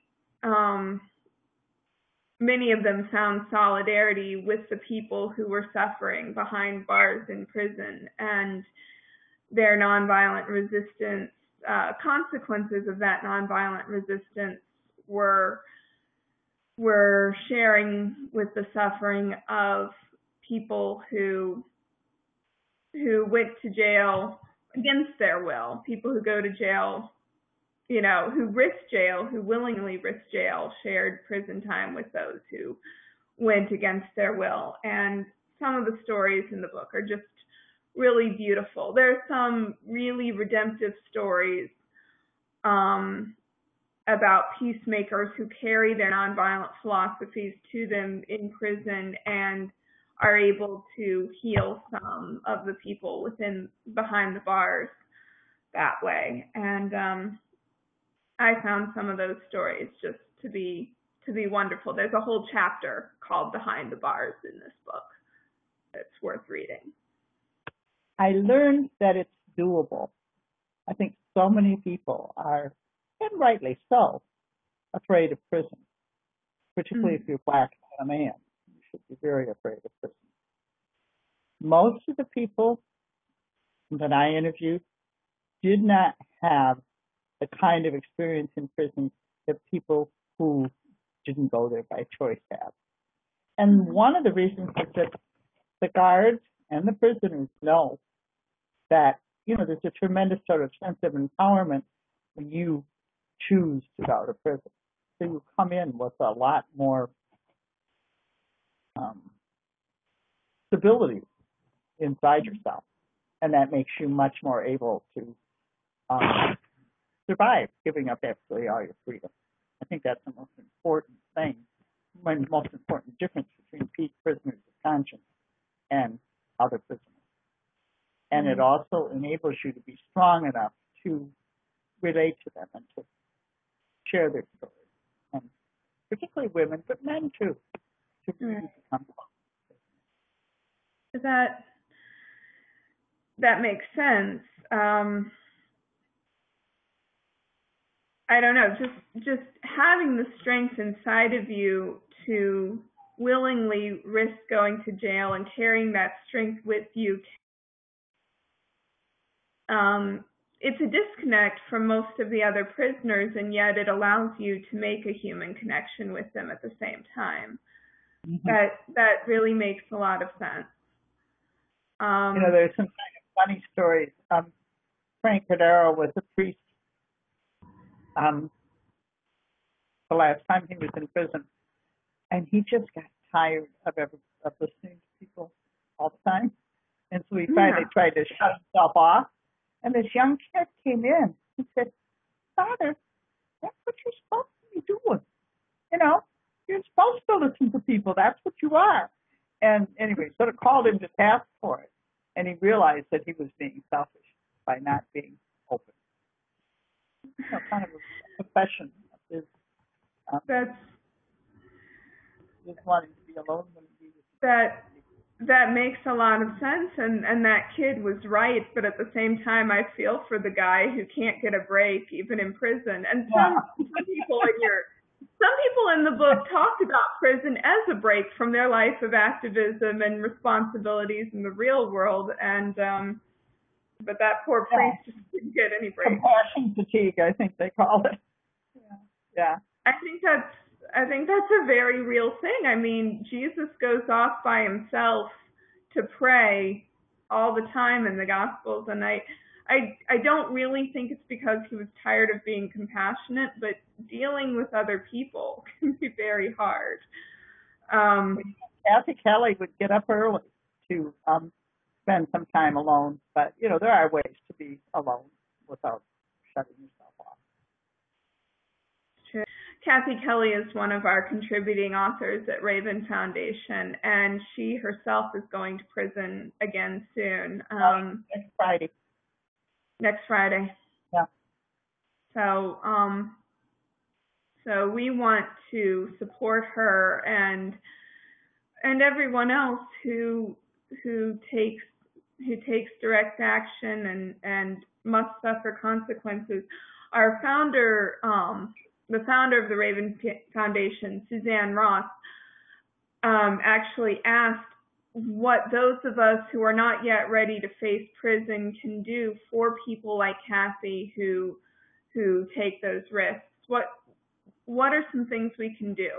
many of them found solidarity with the people who were suffering behind bars in prison, and their nonviolent resistance, consequences of that nonviolent resistance were sharing with the suffering of people who went to jail against their will, people who go to jail, who risk jail, who willingly risk jail, shared prison time with those who went against their will. And some of the stories in the book are just really beautiful. There are some really redemptive stories about peacemakers who carry their nonviolent philosophies to them in prison and are able to heal some of the people behind the bars that way. And I found some of those stories just to be wonderful. There's a whole chapter called Behind the Bars in this book that's worth reading. I learned that it's doable. I think so many people are, and rightly so, afraid of prison, particularly if you're black and a man. You should be very afraid of prison. Most of the people that I interviewed did not have the kind of experience in prison that people who didn't go there by choice have. And one of the reasons is that the guards and the prisoners know that, there's a tremendous sort of sense of empowerment when you choose to go to prison. So you come in with a lot more stability inside yourself, and that makes you much more able to survive, giving up absolutely all your freedom. I think that's the most important thing, the most important difference between prisoners of conscience and other prisoners. And it also enables you to be strong enough to relate to them and to share their stories. And particularly women, but men too, to really become close. That makes sense. I don't know, just having the strength inside of you to willingly risk going to jail and carrying that strength with you. It's a disconnect from most of the other prisoners, and yet it allows you to make a human connection with them at the same time. That really makes a lot of sense. There's some kind of funny stories. Frank Cordero was a priest the last time he was in prison, and he just got tired of listening to people all the time. And so he finally tried to shut himself off. And this young kid came in and said, Father, that's what you're supposed to be doing. You know, you're supposed to listen to people. That's what you are. And anyway, sort of called him to task for it. And he realized that he was being selfish by not being open. You know, kind of a confession of his just wanting to be alone when he was. That makes a lot of sense, and that kid was right, but at the same time, I feel for the guy who can't get a break even in prison. And some people in the book talked about prison as a break from their life of activism and responsibilities in the real world, and but that poor priest just didn't get any break. Compassion fatigue, I think they call it. Yeah. I think that's a very real thing. I mean, Jesus goes off by himself to pray all the time in the Gospels, and I don't really think it's because he was tired of being compassionate, but dealing with other people can be very hard. Kathy Kelly would get up early to spend some time alone, but you know there are ways to be alone without shutting yourself off. Sure. Kathy Kelly is one of our contributing authors at Raven Foundation, and she herself is going to prison again soon. Next Friday. Next Friday. Yeah. So we want to support her and everyone else who takes direct action and must suffer consequences. Our founder, the founder of the Raven Foundation, Suzanne Ross, actually asked what those of us who are not yet ready to face prison can do for people like Kathy who take those risks. What are some things we can do?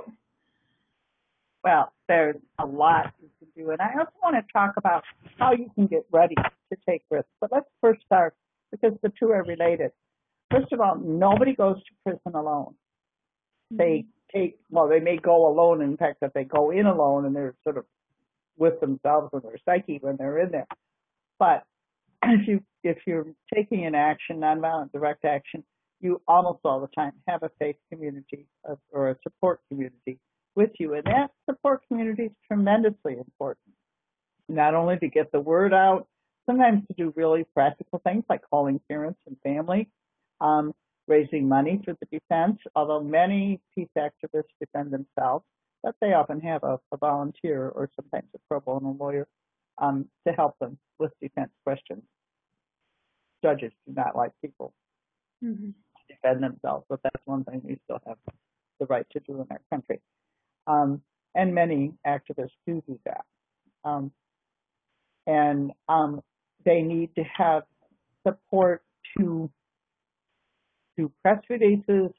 Well, there's a lot you can do, and I also want to talk about how you can get ready to take risks. But let's first start, because the two are related. First of all, nobody goes to prison alone. They may go alone. In fact, that they go in alone and they're sort of with themselves and their psyche when they're in there. But if you're taking an action, nonviolent direct action, you almost all the time have a faith community or a support community with you, and that support community is tremendously important. Not only to get the word out, sometimes to do really practical things like calling parents and family. Raising money for the defense, although many peace activists defend themselves, but they often have a volunteer or sometimes a pro bono lawyer to help them with defense questions. Judges do not like people defend themselves, but that's one thing we still have the right to do in our country. And many activists do that. They need to have support to do press releases,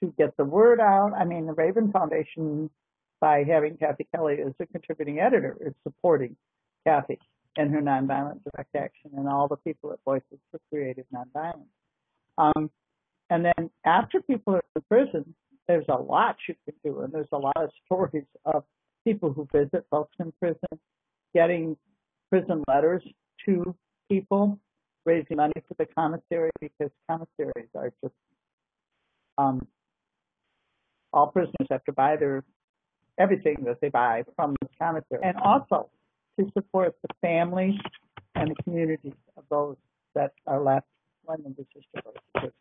to get the word out. I mean, the Raven Foundation, by having Kathy Kelly as a contributing editor, is supporting Kathy in her nonviolent direct action and all the people at Voices for Creative Nonviolence. And then after people are in prison, there's a lot you can do, and there's a lot of stories of people who visit folks in prison, getting prison letters to people, raising money for the commissary, because commissaries are just all prisoners have to buy everything that they buy from the commissary, and also to support the families and the communities of those that are left when the sister goes to prison.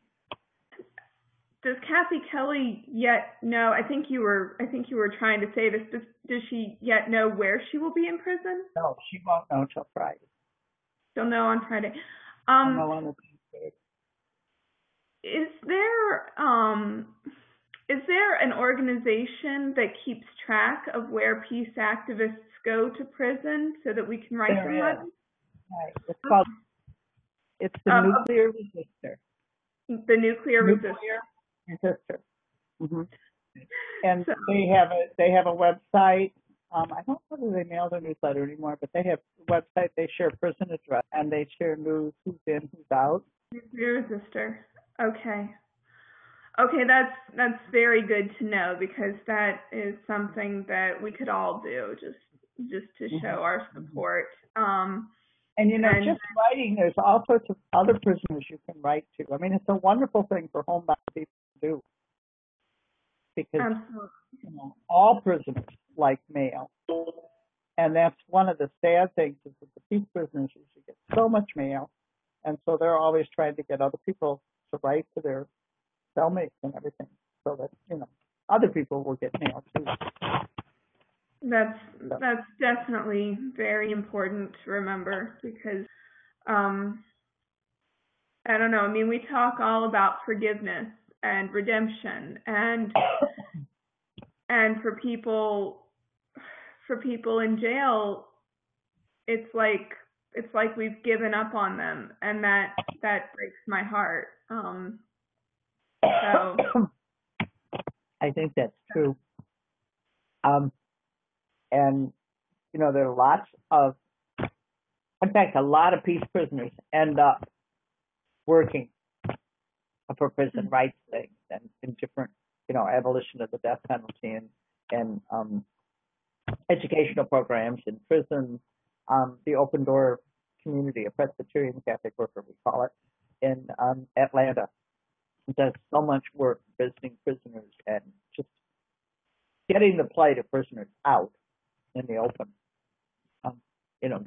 Does Kathy Kelly yet know? I think you were trying to say this. Does she yet know where she will be in prison? No, she won't know until Friday. She'll know on Friday. Is there an organization that keeps track of where peace activists go to prison so that we can write them letters? Right. It's the Nuclear Resistor. The Nuclear Resistor. Mm-hmm. And so, they have a website. I don't know whether they mail their newsletter anymore, but they have a website. They share prison address and they share news, who's in, who's out. Nuclear resistor. Okay. Okay, that's very good to know because that is something that we could all do just to show Mhm. our Mhm. support. And And just writing, there's all sorts of other prisoners you can write to. I mean, it's a wonderful thing for homebound people to do because absolutely, all prisoners like mail, and that's one of the sad things is that the peace prisoners usually get so much mail, and so they're always trying to get other people to write to their cellmates and everything, so that other people will get mail too. that's So, that's definitely very important to remember because um, I don't know. I mean, we talk all about forgiveness and redemption, and for people in jail, it's like we've given up on them, and that breaks my heart. So I think that's true. Um, and there are lots of, in fact, a lot of peace prisoners end up working for prison rights things and in different, abolition of the death penalty and educational programs in prison. The Open Door Community, a Presbyterian Catholic worker, we call it, in Atlanta, does so much work visiting prisoners and just getting the plight of prisoners out in the open.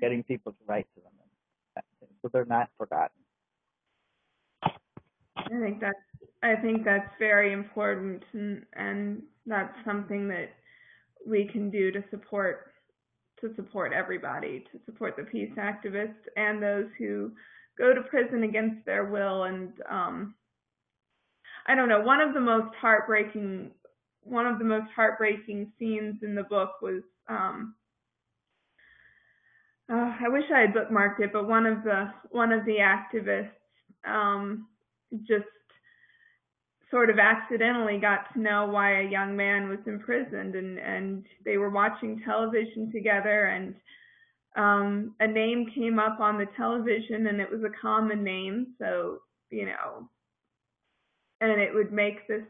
Getting people to write to them, so they're not forgotten. I think that's very important, and that's something that we can do to support everybody, to support the peace activists and those who go to prison against their will. And I don't know, one of the most heartbreaking scenes in the book was I wish I had bookmarked it, but one of the activists just sort of accidentally got to know why a young man was imprisoned, and they were watching television together, and a name came up on the television, and it was a common name, so and it would make this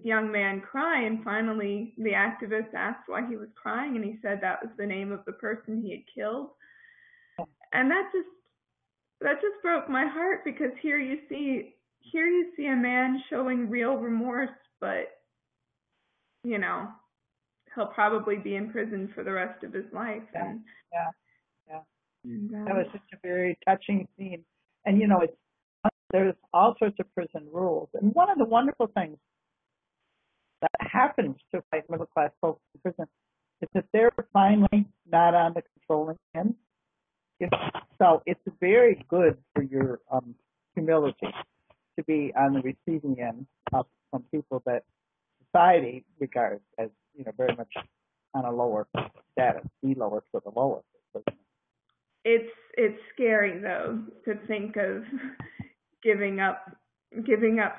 young man cry, and finally the activist asked why he was crying, and he said that was the name of the person he had killed. And that just broke my heart, because here you see a man showing real remorse, but he'll probably be in prison for the rest of his life. Yeah, yeah, yeah. And That was such a very touching scene. And there's all sorts of prison rules. And one of the wonderful things that happens to white middle class folks in prison is that they're finally not on the controlling end. So it's very good for your humility to be on the receiving end from people that society regards as very much on a lower status, the lowest of the lowest. It's scary, though, to think of giving up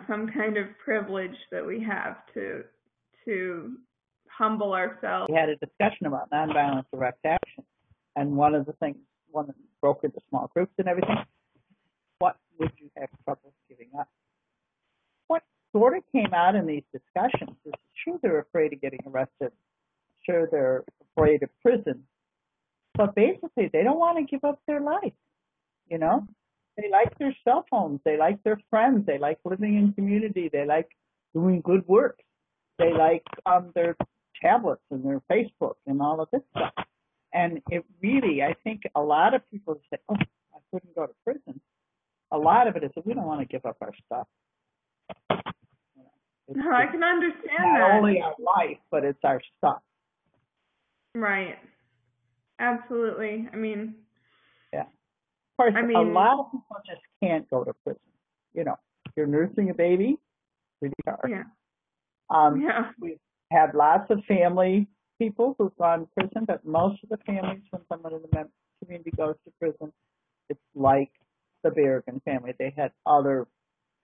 some kind of privilege that we have to humble ourselves. We had a discussion about nonviolent direct action, and one of the things, one that broke into small groups and everything, what would you have trouble giving up? What sort of came out in these discussions is, sure, they're afraid of getting arrested, sure, they're afraid of prison, but basically they don't want to give up their life. They like their cell phones, they like their friends, they like living in community, they like doing good work, they like their tablets and their Facebook and all of this stuff. And it really, I think a lot of people say, oh, I couldn't go to prison. A lot of it is that we don't want to give up our stuff. I can understand not that. Not only our life, but it's our stuff. Right. Absolutely. I mean, yeah. Of course, a lot of people just can't go to prison. You're nursing a baby, pretty hard. Yeah. We've had lots of family people who've gone to prison, but most of the families, when someone in the community goes to prison, it's like the Berrigan family. They had other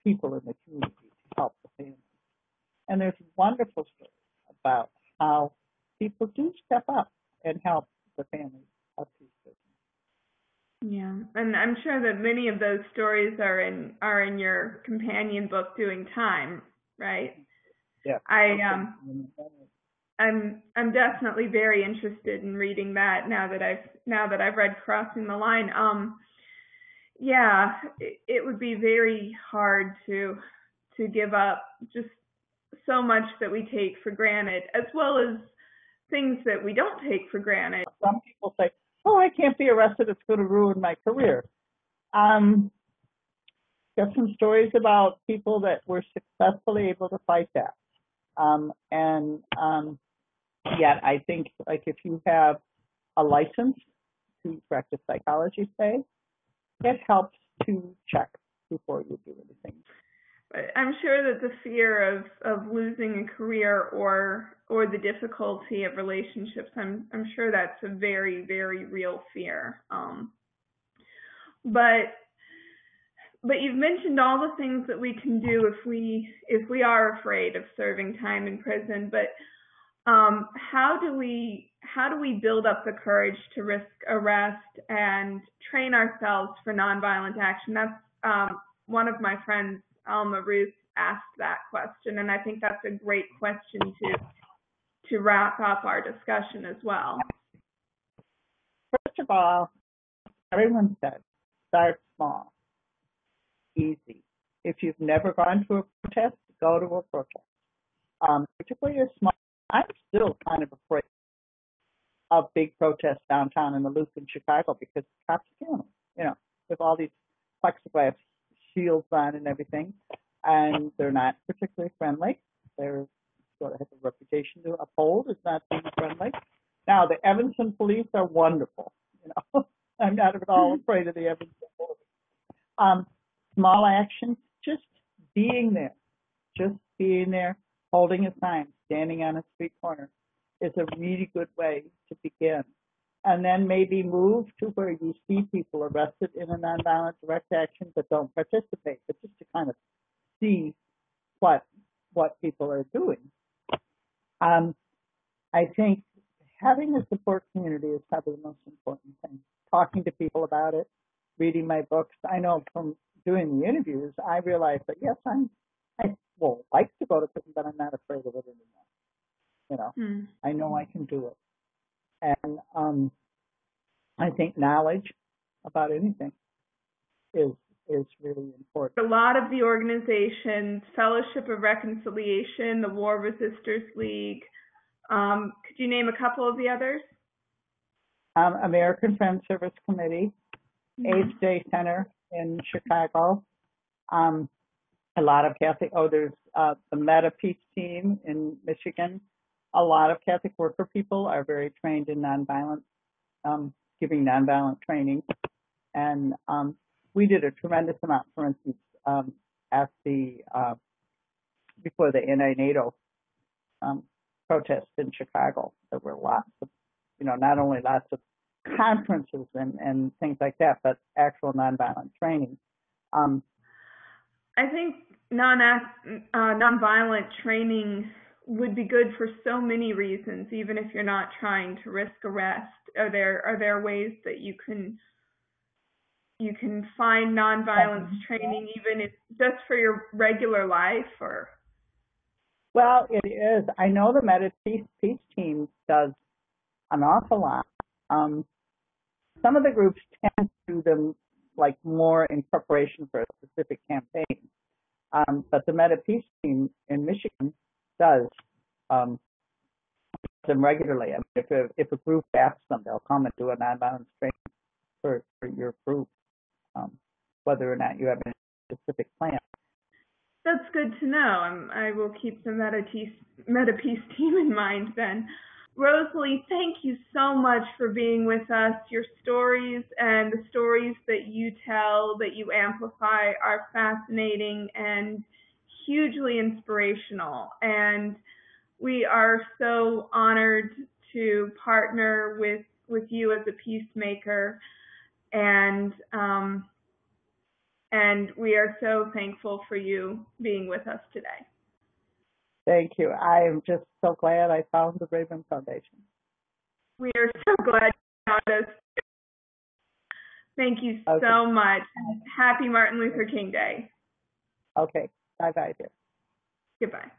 people in the community to help the family. And there's wonderful stories about how people do step up and help the families of these prisoners. Yeah, and I'm sure that many of those stories are in your companion book, Doing Time, right? Yeah. I I'm definitely very interested in reading that now that I've read Crossing the Line. Yeah, it would be very hard to give up just so much that we take for granted, as well as things that we don't take for granted. Some people say, "Oh, I can't be arrested; it's going to ruin my career." Got some stories about people that were successfully able to fight that, and yet I think, like, if you have a license to practice psychology, say, it helps to check before you do anything. But I'm sure that the fear of losing a career or the difficulty of relationships, I'm sure that's a very, very real fear. But you've mentioned all the things that we can do if we are afraid of serving time in prison. But how do we build up the courage to risk arrest and train ourselves for nonviolent action? That's one of my friends, Alma Ruth, asked that question, and I think that's a great question to wrap up our discussion as well. First of all, everyone says start small, easy. If you've never gone to a protest, go to a protest. Particularly a small. I'm still kind of afraid of big protests downtown in the Loop in Chicago because cops kill them, with all these plexiglass shields on and everything, and they're not particularly friendly. They're sort of have a reputation to uphold as not being friendly. Now, the Evanston police are wonderful. I'm not at all afraid of the Evanston police. Small actions, just being there, holding a sign, standing on a street corner is a really good way to begin. And then maybe move to where you see people arrested in a nonviolent direct action but don't participate, but just to kind of see what people are doing. I think having a support community is probably the most important thing. Talking to people about it, reading my books. I know from doing the interviews, I realized that yes, I will like to go to prison, but I'm not afraid of it anymore. I know I can do it. And I think knowledge about anything is really important. A lot of the organizations, Fellowship of Reconciliation, the War Resisters League, could you name a couple of the others? American Friends Service Committee, AIDS Day Center in Chicago, a lot of Catholic, there's the Meta Peace Team in Michigan. A lot of Catholic worker people are very trained in nonviolence, giving nonviolent training. And we did a tremendous amount, for instance, at the, before the anti-NATO protests in Chicago. There were lots of, not only lots of conferences and things like that, but actual nonviolent training. I think nonviolent training would be good for so many reasons, even if you're not trying to risk arrest. Are there ways that you can find nonviolence training, even if just for your regular life? Or well, it is. I know the Meta Peace Team does an awful lot. Some of the groups tend to do them like more in preparation for a specific campaign. But the Meta Peace Team in Michigan does them regularly. I mean, if a group asks them, they'll come and do a nonviolence training for your group, whether or not you have a specific plan. That's good to know. I will keep the Meta Peace Team in mind then. Rosalie, thank you so much for being with us. Your stories and the stories that you tell, that you amplify, are fascinating and hugely inspirational. And we are so honored to partner with you as a peacemaker. And we are so thankful for you being with us today. Thank you. I am just so glad I found the Raven Foundation. We are so glad you found us. Thank you Okay. so much. Happy Martin Luther King Day. Okay. Bye-bye, dear. Goodbye.